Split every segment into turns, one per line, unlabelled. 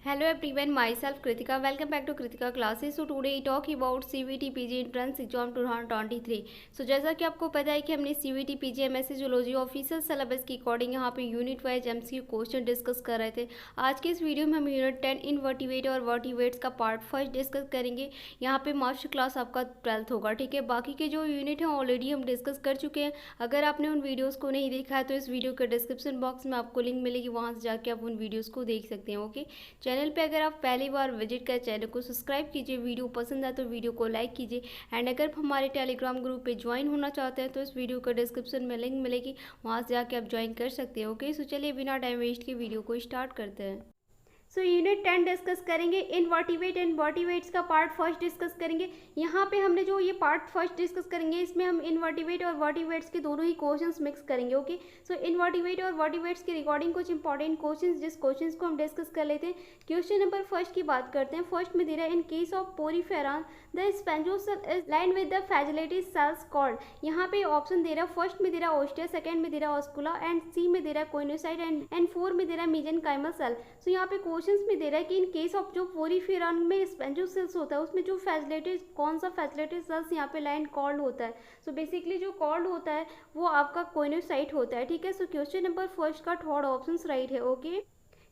Hello everyone, myself Kritika. Welcome back to Kritika classes. So today we talk about CVT PG Entrance Exam 2023. So जैसा कि आपको पता है कि हमने CVT PG MSc zoology official syllabus के according यहाँ पे unit wise MCQ question discuss कर रहे थे। आज के इस वीडियो में हम यूनिट 10 इनवर्टिवेट और वर्टिवेट्स का पार्ट फर्स्ट डिस्कस करेंगे। यहाँ पे मास्टर क्लास आपका 12th होगा, ठीक है। बाकी के जो यूनिट हैं ऑलरेडी हम डिस्कस कर चुके हैं। अगर आपने उन वीडियोज़ को नहीं देखा है तो इस वीडियो के डिस्क्रिप्शन बॉक्स में आपको लिंक मिलेगी, वहाँ से जाके आप उन वीडियोज़ को देख सकते हैं। ओके, चैनल पे अगर आप पहली बार विजिट कर चैनल को सब्सक्राइब कीजिए, वीडियो पसंद आए तो वीडियो को लाइक कीजिए एंड अगर हमारे टेलीग्राम ग्रुप पे ज्वाइन होना चाहते हैं तो इस वीडियो का डिस्क्रिप्शन में लिंक मिलेगी, वहाँ से जाके आप ज्वाइन कर सकते हैं। ओके, सो चलिए बिना टाइम वेस्ट के वीडियो को स्टार्ट करते हैं। सो यूनिट 10 डिस्कस करेंगे। इनवर्टिवेट एंड वर्टिवेट्स का पार्ट फर्स्ट डिस्कस करेंगे। यहाँ पे हमने जो ये पार्ट फर्स्ट डिस्कस करेंगे इसमें हम इनवर्टिवेट और वर्टिवेट्स के दोनों ही क्वेश्चंस मिक्स करेंगे। ओके, सो इनवर्टिवेट और वर्टिवेट्स के रिगार्डिंग कुछ इंपॉर्टेंट क्वेश्चंस जिस क्वेश्चंस को हम डिस्कस कर लेते हैं। क्वेश्चन नंबर फर्स्ट की बात करते हैं। फर्स्ट में दे रहा है in case of Porifera the spongocoel is line with the flagellated cells called. यहाँ पे ऑप्शन दे रहा है, फर्स्ट में दे रहा है ओस्टिया, सेकंड में दे रहा है ऑस्कुला एंड सी में दे रहा है कोइनोसाइट एंड 4 में दे रहा है मेसेनकाइमल सेल। सो यहाँ पे क्वेश्चंस में दे रहा है कि इन केस ऑफ जो पोरीफेरॉन में स्पेंजोसेल्स होता है उसमें जो फैसिलिटीज कौन सा फैसिलिटीज सेल्स यहाँ पे लाइन कॉल्ड होता है। सो बेसिकली जो कॉल्ड होता है वो आपका कोइनोसाइट होता है, ठीक है। सो क्वेश्चन नंबर फर्स्ट का थर्ड ऑप्शन राइट है। ओके,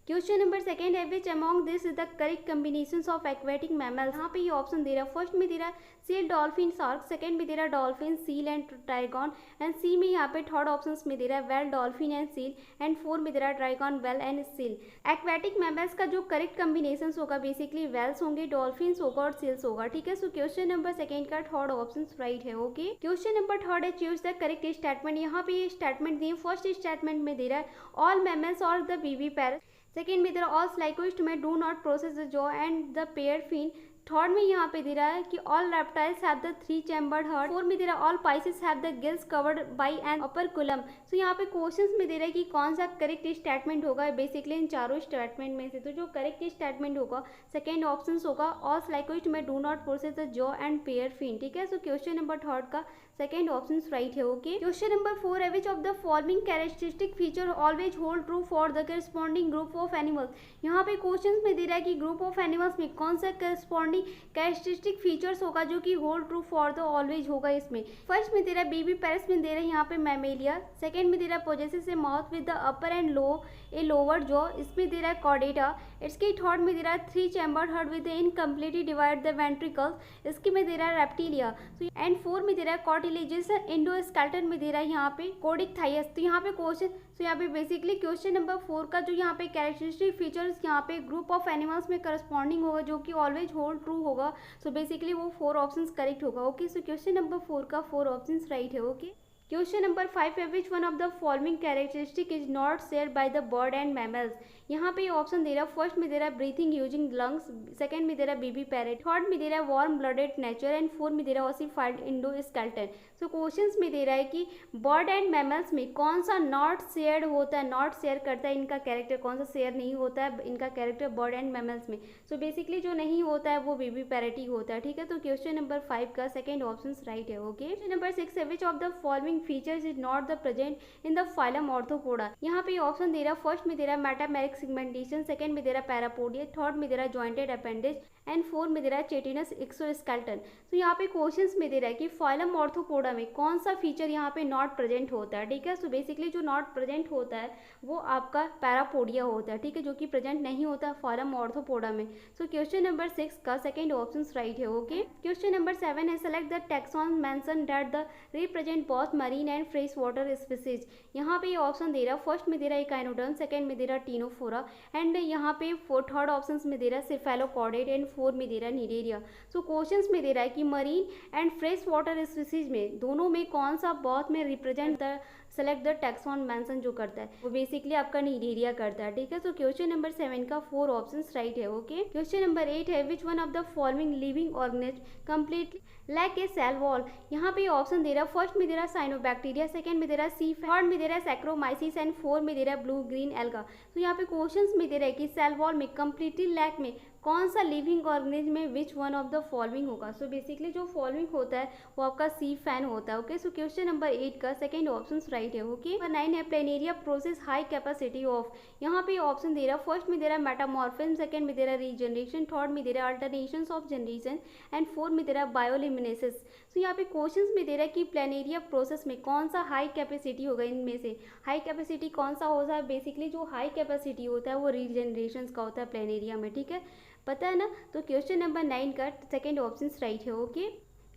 क्वेश्चन नंबर सेकंड है which among this is the correct combinations of aquatic mammals. यहाँ पे ये ऑप्शन दे रहा है, फर्स्ट में दे रहा है सील डॉल्फिन शार्क, सेकंड में दे रहा है dolphin seal and trygon and C में यहाँ पे थर्ड ऑप्शन में दे रहा है whale dolphin and seal and 4 में दे रहा है trygon whale and seal. Aquatic mammals का जो करेक्ट कॉम्बिनेशन होगा बेसिकली वेल्स होंगे, डॉल्फिन्स होगा और सील्स होगा, ठीक है। सो क्वेश्चन नंबर सेकंड का थर्ड ऑप्शन राइट है। ओके, क्वेश्चन नंबर थर्ड है चूज द करेक्ट स्टेटमेंट। यहाँ पे ये स्टेटमेंट दिए, फर्स्ट स्टेटमेंट में दे रहा है ऑल मैमल्स और द बेबी पैरट, सेकेंड में दे रहा है ऑल स्लाइकोइस्ट में do not process the jaw and the pair fin, third में यहाँ पे दे रहा है कि all reptiles have the 3 chambered heart, four में दे रहा है all pisces have the gills covered by an operculum. So यहाँ पे क्वेश्चंस में दे रहा है कि कौन सा करेक्ट स्टेटमेंट होगा बेसिकली इन चारों स्टेटमेंट में से। तो जो करेक्ट स्टेटमेंट होगा सेकेंड ऑप्शन होगा ऑल स्लाइकोइस्ट में do not process the jaw and pair fin, ठीक है। सो क्वेश्चन नंबर थर्ड का सेकेंड ऑप्शन राइट है। ओके, क्वेश्चन नंबर 4 है which of the following characteristic feature always hold true for the corresponding group of animals. यहाँ पे questions में दे रहा है कि ग्रुप ऑफ एनिमल्स में कौन सा करस्पॉन्डिंग कैरेक्टरिस्टिक फीचर्स होगा जो कि hold true for the always होगा। इसमें फर्स्ट में दे रहा है बेबी पैरट्स में दे रहा है यहाँ पे मैमेलिया, सेकंड में दे रहा है possesses A mouth with the upper and lower jaw, इसमें दे रहा है कॉर्डेटा, इसके थर्ड में दे रहा है 3 chambered heart with incompletely divide the ventricles, इसके में दे रहा है रेप्टिलिया एंड 4 में दे रहा है कॉर्टिलेजिस एंडोस्केलेटन में दे रहा है यहाँ पे कोडिक थाइस। तो यहाँ पे क्वेश्चन, तो यहाँ पे बेसिकली क्वेश्चन नंबर 4 का जो यहाँ पे कैरेक्टरिस्टिक फीचर्स यहाँ पे ग्रुप ऑफ एनिमल्स में करस्पॉन्डिंग होगा जो कि ऑलवेज होल्ड ट्रू होगा। सो बेसिकली वो 4 ऑप्शंस करेक्ट होगा। ओके, सो क्वेश्चन नंबर 4 का 4 ऑप्शंस राइट है। ओके, क्वेश्चन नंबर 5 है which one of the following characteristic is not share by the bird and mammals. यहाँ पे ऑप्शन दे रहा है, फर्स्ट में दे रहा है ब्रीथिंग यूजिंग लंग्स, सेकंड में दे रहा है बेबी पैरेट, थर्ड में दे रहा है वार्म ब्लडेड नेचर एंड 4 में दे रहा है ऑसिफाइड इंडोस्केलेटन। सो क्वेश्चंस में दे रहा है कि बर्ड एंड मैमल्स में कौन सा नॉट शेयर्ड होता है, नॉट शेयर करता है इनका कैरेक्टर, कौन सा शेयर नहीं होता है इनका कैरेक्टर बर्ड एंड मैमल्स में। सो बेसिकली जो नहीं होता है वो बेबी पैरेट ही होता है, ठीक है। तो क्वेश्चन नंबर 5 का सेकंड ऑप्शन राइट है। ओके, क्वेश्चन नंबर 6 है which of the following features is not the present in the phylum arthropoda. यहाँ पे ऑप्शन दे रहा है, फर्स्ट में दे रहा है मेटामेरिक सेगमेंटेशन, सेकंड में दे रहा है पैरापोडिया, थर्ड में दे रहा है जॉइंटेड अपेंडेज एंड 4 में दे रहा है चिटिनस एक्सोस्केलेटन। तो यहाँ पे क्वेश्चंस में दे रहा है कि फाइलम ऑर्थोपोडा में कौन सा फीचर यहाँ पे नॉट प्रेजेंट होता है, ठीक है। सो बेसिकली जो नॉट प्रेजेंट होता है वो आपका पैरापोडिया होता है, ठीक है, जो कि प्रेजेंट नहीं होता फाइलम ऑर्थोपोडा में। सो क्वेश्चन नंबर 6 का सेकंड ऑप्शन राइट है। ओके, क्वेश्चन नंबर 7 है select the taxon mention that the represent both marine and fresh water species. यहाँ पे ये ऑप्शन दे रहा है, फर्स्ट में दे रहा है इकाइनोडर्म, सेकंड में दे रहा है टीनोफोरा एंड यहाँ पे थर्ड ऑप्शन में दे रहा है सिफेलोकॉर्डेट एंड 4 में दे रहा है निडेरिया। सो क्वेश्चंस में दे रहा है कि marine and fresh water species में दोनों में कौन सा बोथ में represent the select the taxon mention जो करता है वो बेसिकली आपका निडेरिया करता है, ठीक है। सो क्वेश्चन नंबर 7 का 4 ऑप्शंस राइट है। ओके, क्वेश्चन नंबर 8 है which one of the following living organism completely lack a cell wall. यहाँ पे ऑप्शन दे रहा है, फर्स्ट में दे रहा है साइनोबैक्टीरिया, सेकंड में दे रहा है सी, थर्ड में दे रहा है सैक्रोमाइसिस एंड 4 में दे रहा है ब्लू ग्रीन एल्गा। तो यहाँ पे क्वेश्चंस में दे रहा है कि सेल वॉल में कंप्लीटली लैक में कौन सा लिविंग ऑर्गेनिज्म में which one of the following होगा। सो बेसिकली जो फॉलोइंग होता है वो आपका सी फैन होता है। ओके, सो क्वेश्चन नंबर 8 का सेकंड ऑप्शन राइट है। ओके, नंबर 9 है planaria process high capacity of. यहाँ पे ऑप्शन दे रहा है, फर्स्ट में दे रहा है मेटामॉर्फिज्म, सेकंड में दे रहा है रीजनरेशन, थर्ड में दे रहा है alternation of generation and fourth में दे रहा है बायोलिमिनेसिस। सो यहाँ पे क्वेश्चन में दे रहा है कि प्लेनेरिया प्रोसेस में कौन सा हाई कैपेसिटी होगा। इनमें से हाई कैपेसिटी कौन सा होता है। बेसिकली जो हाई कैपेसिटी होता है वो रीजनरेशन का होता है प्लेनेरिया में। ठीक है, पता है ना। तो क्वेश्चन नंबर 9 का सेकंड ऑप्शन राइट है। ओके,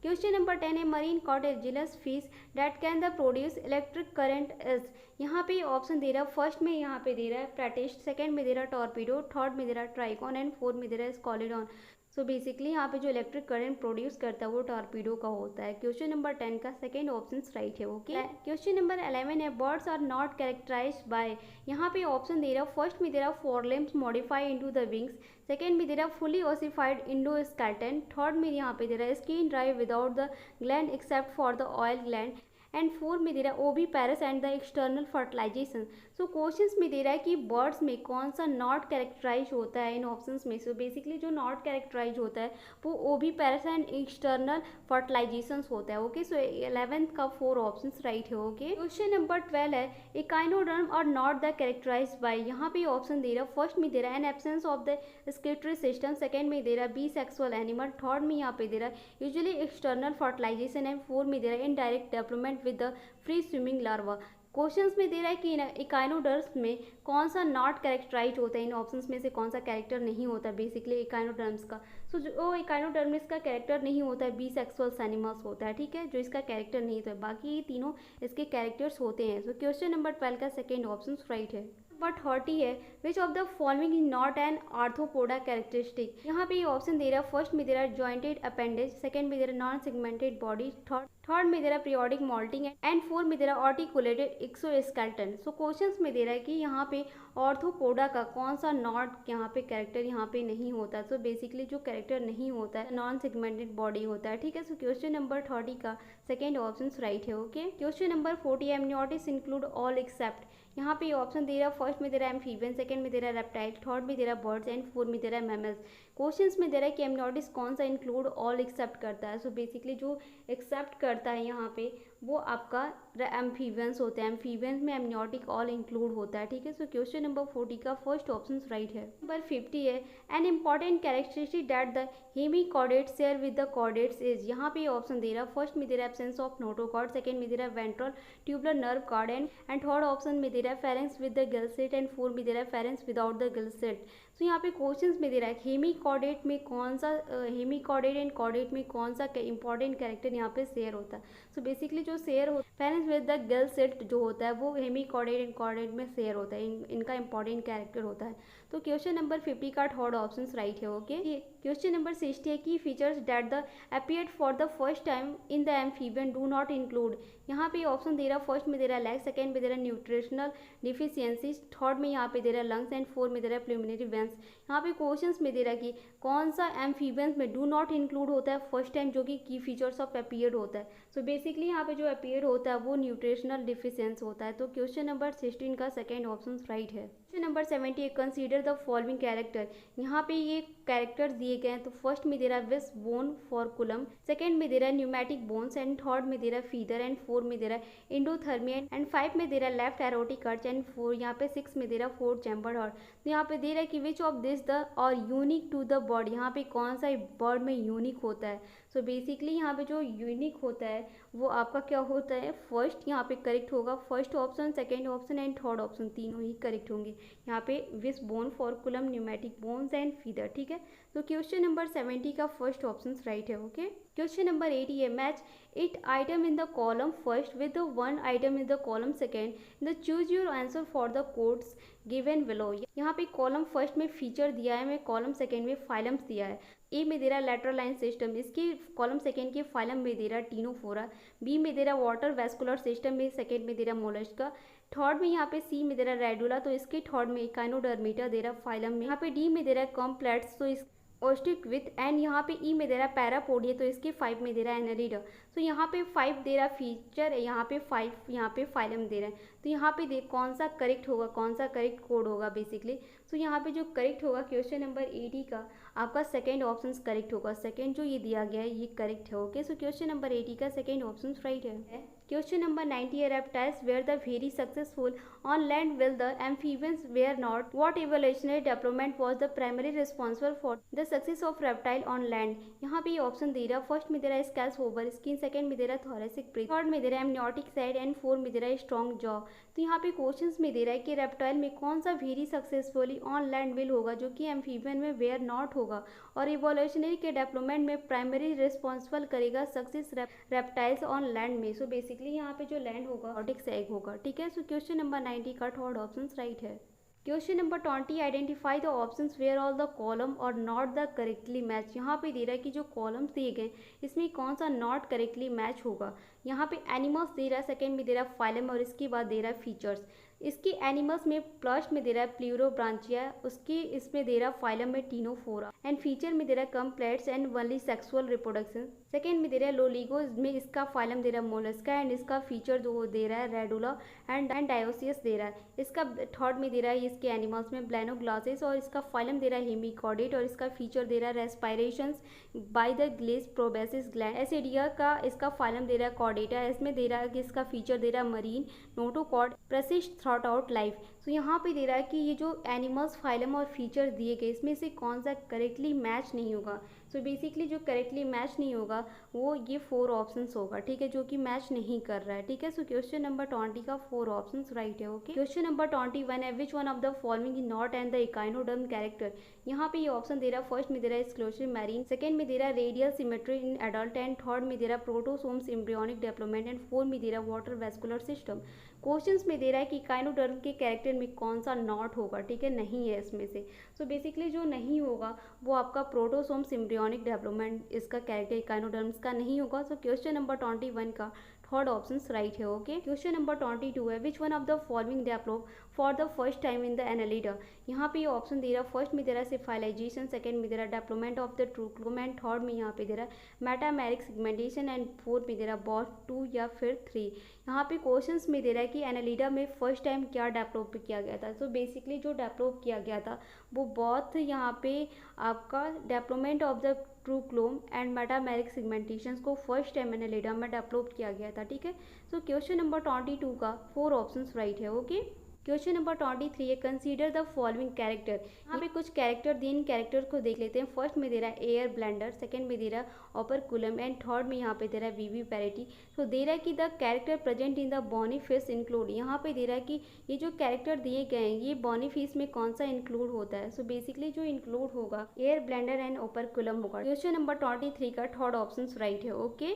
क्वेश्चन नंबर 10 है marine cartilaginous fish that can the produce electric current is. यहाँ पे ऑप्शन दे रहा है, फर्स्ट में यहाँ पे दे रहा है प्रेटिस्ट, सेकंड में दे रहा है टॉर्पीडो, थर्ड में दे रहा है ट्राइकॉन एंड फोर्थ में दे रहा है स्कॉलिडॉन। सो बेसिकली यहाँ पे जो इलेक्ट्रिक करंट प्रोड्यूस करता है वो टॉर्पीडो का होता है। क्वेश्चन नंबर 10 का सेकंड ऑप्शन राइट है। ओके, क्वेश्चन नंबर 11 है birds are not characterised by. यहाँ पे ऑप्शन दे रहा है, फर्स्ट में दे रहा है four limbs modify into the wings, second में दे रहा है फुली ओसिफाइड इंडोस्केलेटन, थर्ड में यहाँ पे दे रहा है skin dry without the gland except for the oil gland and four में दे रहा है oviparous and the external fertilization. So questions में दे रहा है कि बर्ड्स में कौन सा नॉट कैरेक्टराइज होता है इन ऑप्शंस में। सो बेसिकली जो नॉट कैरेक्टराइज होता है वो ओवी पैरस एंड एक्सटर्नल फर्टिलाइजेशन होता है। ओके, सो 11th का 4 ऑप्शन राइट है। ओके, क्वेश्चन नंबर 12 है इकाइनोडर्म और नॉट द कैरेक्टराइज बाय। यहाँ पे ऑप्शन दे रहा है, फर्स्ट में दे रहा है an absence of the excretory system, second में दे रहा है बी सेक्सुअल एनिमल, थर्ड में यहाँ पे दे रहा है usually external fertilisation and fourth में दे रहा है indirect development with the free swimming larva. Questions में दे रहा है कि इकाइनोडर्म्स में कौन सा नॉट कैरेक्टराइज होता है। इन ऑप्शंस में से कौन सा कैरेक्टर नहीं होता बेसिकली इकाइनोडर्म्स का। सो जो इकाइनोडर्म्स का कैरेक्टर नहीं होता है बी सेक्सुअल एनिमल्स होता है। ठीक है, जो इसका कैरेक्टर नहीं होता है, बाकी ये तीनों इसके कैरेक्टर्स होते हैं। सो क्वेश्चन नंबर 12 का सेकेंड ऑप्शन राइट है। नंबर 30 है which of the following is not an arthropoda characteristic. यहाँ पे ये ऑप्शन दे रहा है, फर्स्ट में दे रहा है जॉइंटेड अपेंडेज, सेकंड में दे रहा है नॉन सेगमेंटेड बॉडी, थर्ड में दे रहा है पीरियोडिक मॉल्टिंग एंड फोर्थ में दे रहा है आर्टिकुलेटेड एक्सोस्केलेटन। सो क्वेश्चंस में दे रहा है कि यहाँ पे ऑर्थोपोडा का कौन सा नॉट यहाँ पे कैरेक्टर यहाँ पे नहीं होता। सो बेसिकली जो कैरेक्टर नहीं होता है नॉन सेगमेंटेड बॉडी होता है। ठीक है, सो क्वेश्चन नंबर 30 का सेकेंड ऑप्शन राइट है। Okay, question number 40 amniotes include all except. यहाँ पे ऑप्शन दे रहा है, फर्स्ट में दे रहा है एम्फीबियन, सेकंड में दे रहा है रेप्टाइल, थर्ड में दे रहा है बर्ड्स एंड फोर्थ में दे रहा है मैमल्स। क्वेश्चंस में दे रहा है कि एमनियोटिस कौन सा इंक्लूड ऑल एक्सेप्ट करता है। सो बेसिकली जो एक्सेप्ट करता है यहाँ पे वो आपका एम्फीबियंस होते हैं। एम्फीबियंस में एमनियोटिक ऑल इंक्लूड होता है। ठीक है, सो क्वेश्चन नंबर 40 का फर्स्ट ऑप्शन राइट है। नंबर 50 है an important characteristic that the hemichordates share with the chordates is. यहाँ पे ऑप्शन दे रहा है, फर्स्ट में दे रहा है एब्सेंस ऑफ नोटोकॉर्ड, सेकंड में दे रहा है ventral tubular nerve cord and third option में दे रहा है pharynx with the gill set and fourth में दे रहा है pharynx without the gill set. तो यहाँ पे क्वेश्चंस में दे रहा है हेमिकॉर्डेट में कौन सा हेमिकॉर्डेट एंड कॉर्डेट में कौन सा इंपॉर्टेंट कैरेक्टर यहाँ पे शेयर होता है। सो बेसिकली जो शेयर होता है pharynx with the gill set जो होता है वो हेमिकॉर्डेट एंड कॉर्डेट में शेयर होता है। इनका इंपॉर्टेंट कैरेक्टर होता है। तो क्वेश्चन नंबर 50 का थर्ड ऑप्शन राइट है। ओके, क्वेश्चन नंबर 60 है की features that the appeared for the first time in the amphibian do not include. यहाँ पे ऑप्शन दे रहा है, फर्स्ट में दे रहा है लेग, सेकंड में दे रहा है न्यूट्रिशनल डिफिशियंसीज, थर्ड में यहाँ पे दे रहा है लंग्स एंड फोर्थ में दे रहा है प्लुमिनरी वेंस। यहाँ पे क्वेश्चंस में दे रहा है कि कौन सा एम्फीबियंस में डू नॉट इंक्लूड होता है फर्स्ट टाइम, जो कि की फीचर्स ऑफ अपीयर्ड होता है। सो बेसिकली यहाँ पे जो अपीयर्ड होता है वो न्यूट्रिशनल डिफिशियंस होता है। तो क्वेश्चन नंबर 16 का सेकेंड ऑप्शन राइट है। Question number 70 consider the following character. यहाँ पे ये कैरेक्टर दिए गए हैं। तो फर्स्ट में दे रहा है विस बोन फॉरकुलम, सेकंड में दे रहा है न्यूमेटिक बोन्स एंड थर्ड में दे रहा है फीदर एंड फोर्थ में दे रहा है इंडोथर्मिया एंड 5 में दे रहा है लेफ्ट एरोटिक अर्च एंड 4 यहाँ पे 6 में दे रहा है फोर्थ चैम्बर्ड हार्ट। तो यहाँ पे दे रहा है कि विच ऑफ दिस द और यूनिक टू द बर्ड। यहाँ पे कौन सा बर्ड में यूनिक होता है। सो बेसिकली यहाँ पे जो यूनिक होता है वो आपका क्या होता है, फर्स्ट यहाँ पे करेक्ट होगा। First option, second option and third option तीनों ही करेक्ट होंगे। यहाँ पे wish bone furculum pneumatic bones and feather. ठीक है, तो क्वेश्चन नंबर 70 का फर्स्ट ऑप्शन राइट है। ओके, क्वेश्चन नंबर 80 है match it item in the column first with the one item in the column second the choose your answer for the codes given below. यहाँ पे column first में feature दिया है, मैं column second में phylums दिया है। ए में दे रहा है लेटरल लाइन सिस्टम, इसकी कॉलम सेकेंड के फाइलम में दे रहा है टीनोफोरा। बी में दे रहा है वाटर वेस्कुलर सिस्टम में, सेकेंड में दे रहा है मोलस्का। थर्ड में यहाँ पे सी में दे रहा है रेडुला, तो इसके थर्ड में इकाइनोडर्मिटा दे रहा है फाइलम में। यहाँ पे डी में दे रहा है कॉम्प्लेट्स, तो इस ओस्टिक विथ एंड यहाँ पे ई में दे रहा है पैरापोडिया, तो इसके 5 में दे रहा है एनरिडा। तो यहाँ पे 5 दे रहा है फीचर, यहाँ पे 5 यहाँ पे फाइलम दे रहा है। तो यहाँ पे देख कौन सा करेक्ट होगा, कौन सा करेक्ट कोड होगा बेसिकली। तो यहाँ पे जो करेक्ट होगा क्वेश्चन नंबर 80 का आपका सेकेंड ऑप्शन करेक्ट होगा। सेकेंड जो ये दिया गया है ये करेक्ट है। ओके, सो क्वेश्चन नंबर 80 का सेकेंड ऑप्शन राइट है। Question number 90. Reptiles were the very successful on land while the amphibians were not. What evolutionary development was the primary responsible for the success of reptile on land? यहाँ पे ये option दे रहा है। First में दे रहा है स्कैल्स ओवर स्किन, सेकंड में दे रहा है थोरेसिक ब्रीथ, थर्ड में दे रहा है एमनियोटिक साइड एंड फोर्थ में दे रहा है स्ट्रॉन्ग जॉ। तो यहाँ पे क्वेश्चंस में दे रहा है कि रेप्टाइल में कौन सा very successfully on land will होगा जो कि एम्फीबियन में वेयर नॉट होगा, और इवोल्यूशनरी के डेवलपमेंट में प्राइमरी रिस्पॉन्सिबल करेगा सक्सेस रेप्टाइल्स ऑन लैंड में। सो बेसिकली यहाँ पे जो लैंड होगा ऑटिक्स एग होगा। ठीक है, सो क्वेश्चन नंबर 90 का थर्ड ऑप्शन राइट है। Question number 20. Identify the options where all the column are not the correctly match. यहाँ पे दे रहा है कि जो कॉलम्स दिए गए इसमें कौन सा नॉट करेक्टली मैच होगा। यहाँ पे एनिमल्स दे रहा है, सेकंड में दे रहा है फाइलम और इसके बाद दे रहा है फीचर्स। इसके एनिमल्स में फर्स्ट में दे रहा है प्लूरोब्रांचिया, उसके इसमें दे रहा है फाइलम में टीनोफोरा, एंड फीचर में दे रहा है comb plates and only sexual reproduction. Second में दे रहा है लोलिगो, में इसका फाइलम दे रहा है मोलस्का एंड इसका फीचर जो दे रहा है रेडुला एंड डायोसियस दे रहा है। इसका थर्ड में दे रहा है इसके एनिमल्स में ब्लैनोग्लासेस और इसका फाइलम दे रहा है हेमिकॉर्डेट और इसका फीचर दे रहा है रेस्पायरेशंस बाय द ग्लेस प्रोबेसिस ग्लैंड। एसिडिया का इसका फाइलम दे रहा है कॉर्डेटा, इसमें दे रहा है कि इसका फीचर दे रहा है marine notochord persist throat out life. तो यहाँ पे दे रहा है कि ये जो एनिमल्स फाइलम और फीचर दिए गए इसमें से कौन सा करेक्टली मैच नहीं होगा। सो बेसिकली जो करेक्टली मैच नहीं होगा वो ये 4 ऑप्शंस होगा। ठीक है, जो कि मैच नहीं कर रहा है। ठीक है, सो क्वेश्चन नंबर 20 का 4 ऑप्शंस राइट है। ओके, क्वेश्चन नंबर 21 है which one of the following in not and the echinoderm character. यहाँ पे ये ऑप्शन दे रहा है, फर्स्ट में दे रहा है स्क्लेरोसिस मैरिन, सेकंड में दे रहा है radial symmetry in adult and third में दे रहा है प्रोटोसोम्स एम्ब्रियोनिक डेवलपमेंट एंड फोर्थ में दे रहा है वाटर वेस्कुलर सिस्टम। क्वेश्चंस में दे रहा है कि इकाइनोडर्म के कैरेक्टर में कौन सा नॉट होगा। ठीक है, नहीं है इसमें से। सो बेसिकली जो नहीं होगा वो आपका प्रोटोसोम्स एम्ब्रियोनिक डेवलपमेंट इसका कैरेक्टर इकाइनोडर्म्स का नहीं होगा। सो क्वेश्चन नंबर 21 का थर्ड ऑप्शन राइट है। ओके, क्वेश्चन नंबर 22 है which one of the following develop for the first time in the Annelida. यहाँ पे ये ऑप्शन दे रहा है, फर्स्ट में दे रहा है सिफाइलाइजेशन, सेकंड में दे रहा है development of the true coelom and third में यहाँ पे दे रहा है मेटामेरिक सेगमेंटेशन एंड फोर्थ में दे रहा है बॉथ 2 या फिर 3। यहाँ पे क्वेश्चंस में दे रहा है कि एनालिडा में फर्स्ट टाइम क्या डेवलप किया गया था। तो बेसिकली जो डेवलप किया गया था वो बहुत यहाँ पे आपका development of the true coelom and metameric segmentations को फर्स्ट टाइम एनालिडा में डेवलप किया गया था। ठीक है, सो क्वेश्चन नंबर 22 का 4 ऑप्शंस राइट है। ओके, क्वेश्चन नंबर 23 है कंसीडर द फॉलोइंग कैरेक्टर। यहाँ पे कुछ कैरेक्टर दिए, इन कैरेक्टर को देख लेते हैं। फर्स्ट में दे रहा है एयर ब्लेंडर, सेकंड में दे रहा है ओपरकुलम एंड थर्ड में यहाँ पे दे रहा है वीवी पैरिटी। तो दे रहा है कि the character present in the bony fish include. यहाँ पे दे रहा है कि ये जो कैरेक्टर दिए गए हैं ये बॉनी फिश में कौन सा इंक्लूड होता है। सो बेसिकली जो इंक्लूड होगा एयर ब्लेंडर एंड ओपरकुलम होगा। क्वेश्चन नंबर 23 का थर्ड ऑप्शन राइट है। ओके,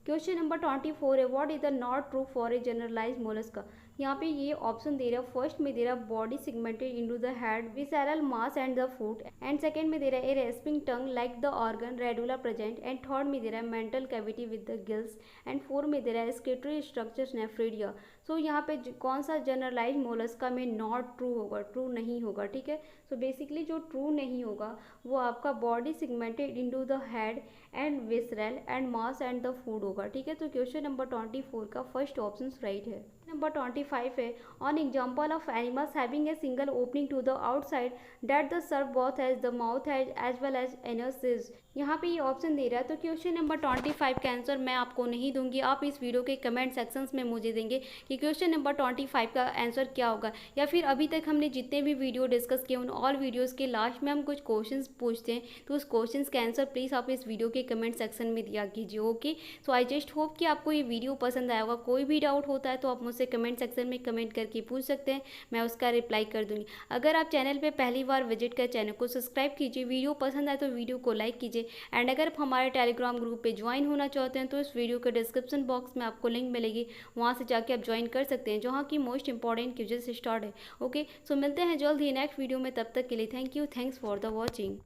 क्वेश्चन नंबर 24 है what is the not true for a generalise Mollusca. यहाँ पे ये ऑप्शन दे रहा है, फर्स्ट में दे रहा है body segmented into the head visceral mass and the foot and second में दे रहा है a rasping tongue like the organ radula present and third में दे रहा है mantle cavity with the gills and fourth में दे रहा है स्केटरी स्ट्रक्चर्स नेफ्रिडिया। सो यहाँ पे कौन सा जनरलाइज मोलस्का में नॉट ट्रू होगा, ट्रू नहीं होगा। ठीक है, सो बेसिकली जो ट्रू नहीं होगा वो आपका body segmented into the head and visceral and mass and the food होगा। ठीक है, तो क्वेश्चन नंबर 24 का फर्स्ट ऑप्शन राइट है। नंबर 25 है on example of animals having a single opening to the outside that the serve both has the mouth has as well as anus. यहाँ पे ये ऑप्शन दे रहा है। तो क्वेश्चन नंबर 25 का आंसर मैं आपको नहीं दूंगी, आप इस वीडियो के कमेंट सेक्शंस में मुझे देंगे कि क्वेश्चन नंबर 25 का आंसर क्या होगा, या फिर अभी तक हमने जितने भी वीडियो डिस्कस किए उन ऑल वीडियोस के लास्ट में हम कुछ क्वेश्चंस पूछते हैं, तो उस क्वेश्चंस का आंसर प्लीज़ आप इस वीडियो के कमेंट सेक्शन में दिया कीजिए। Okay, so I just hope कि आपको ये वीडियो पसंद आया होगा। कोई भी डाउट होता है तो आप मुझसे कमेंट सेक्शन में कमेंट करके पूछ सकते हैं, मैं उसका रिप्लाई कर दूंगी। अगर आप चैनल पर पहली बार विजिट कर चैनल को सब्सक्राइब कीजिए, वीडियो पसंद आए तो वीडियो को लाइक कीजिए एंड अगर हमारे टेलीग्राम ग्रुप पे ज्वाइन होना चाहते हैं तो इस वीडियो के डिस्क्रिप्शन बॉक्स में आपको लिंक मिलेगी, वहाँ से जाके आप ज्वाइन कर सकते हैं, जहाँ की मोस्ट इंपॉर्टेंट क्विज़ेस स्टार्ट है। ओके, सो मिलते हैं जल्द ही नेक्स्ट वीडियो में, तब तक के लिए thank you, thanks for the watching.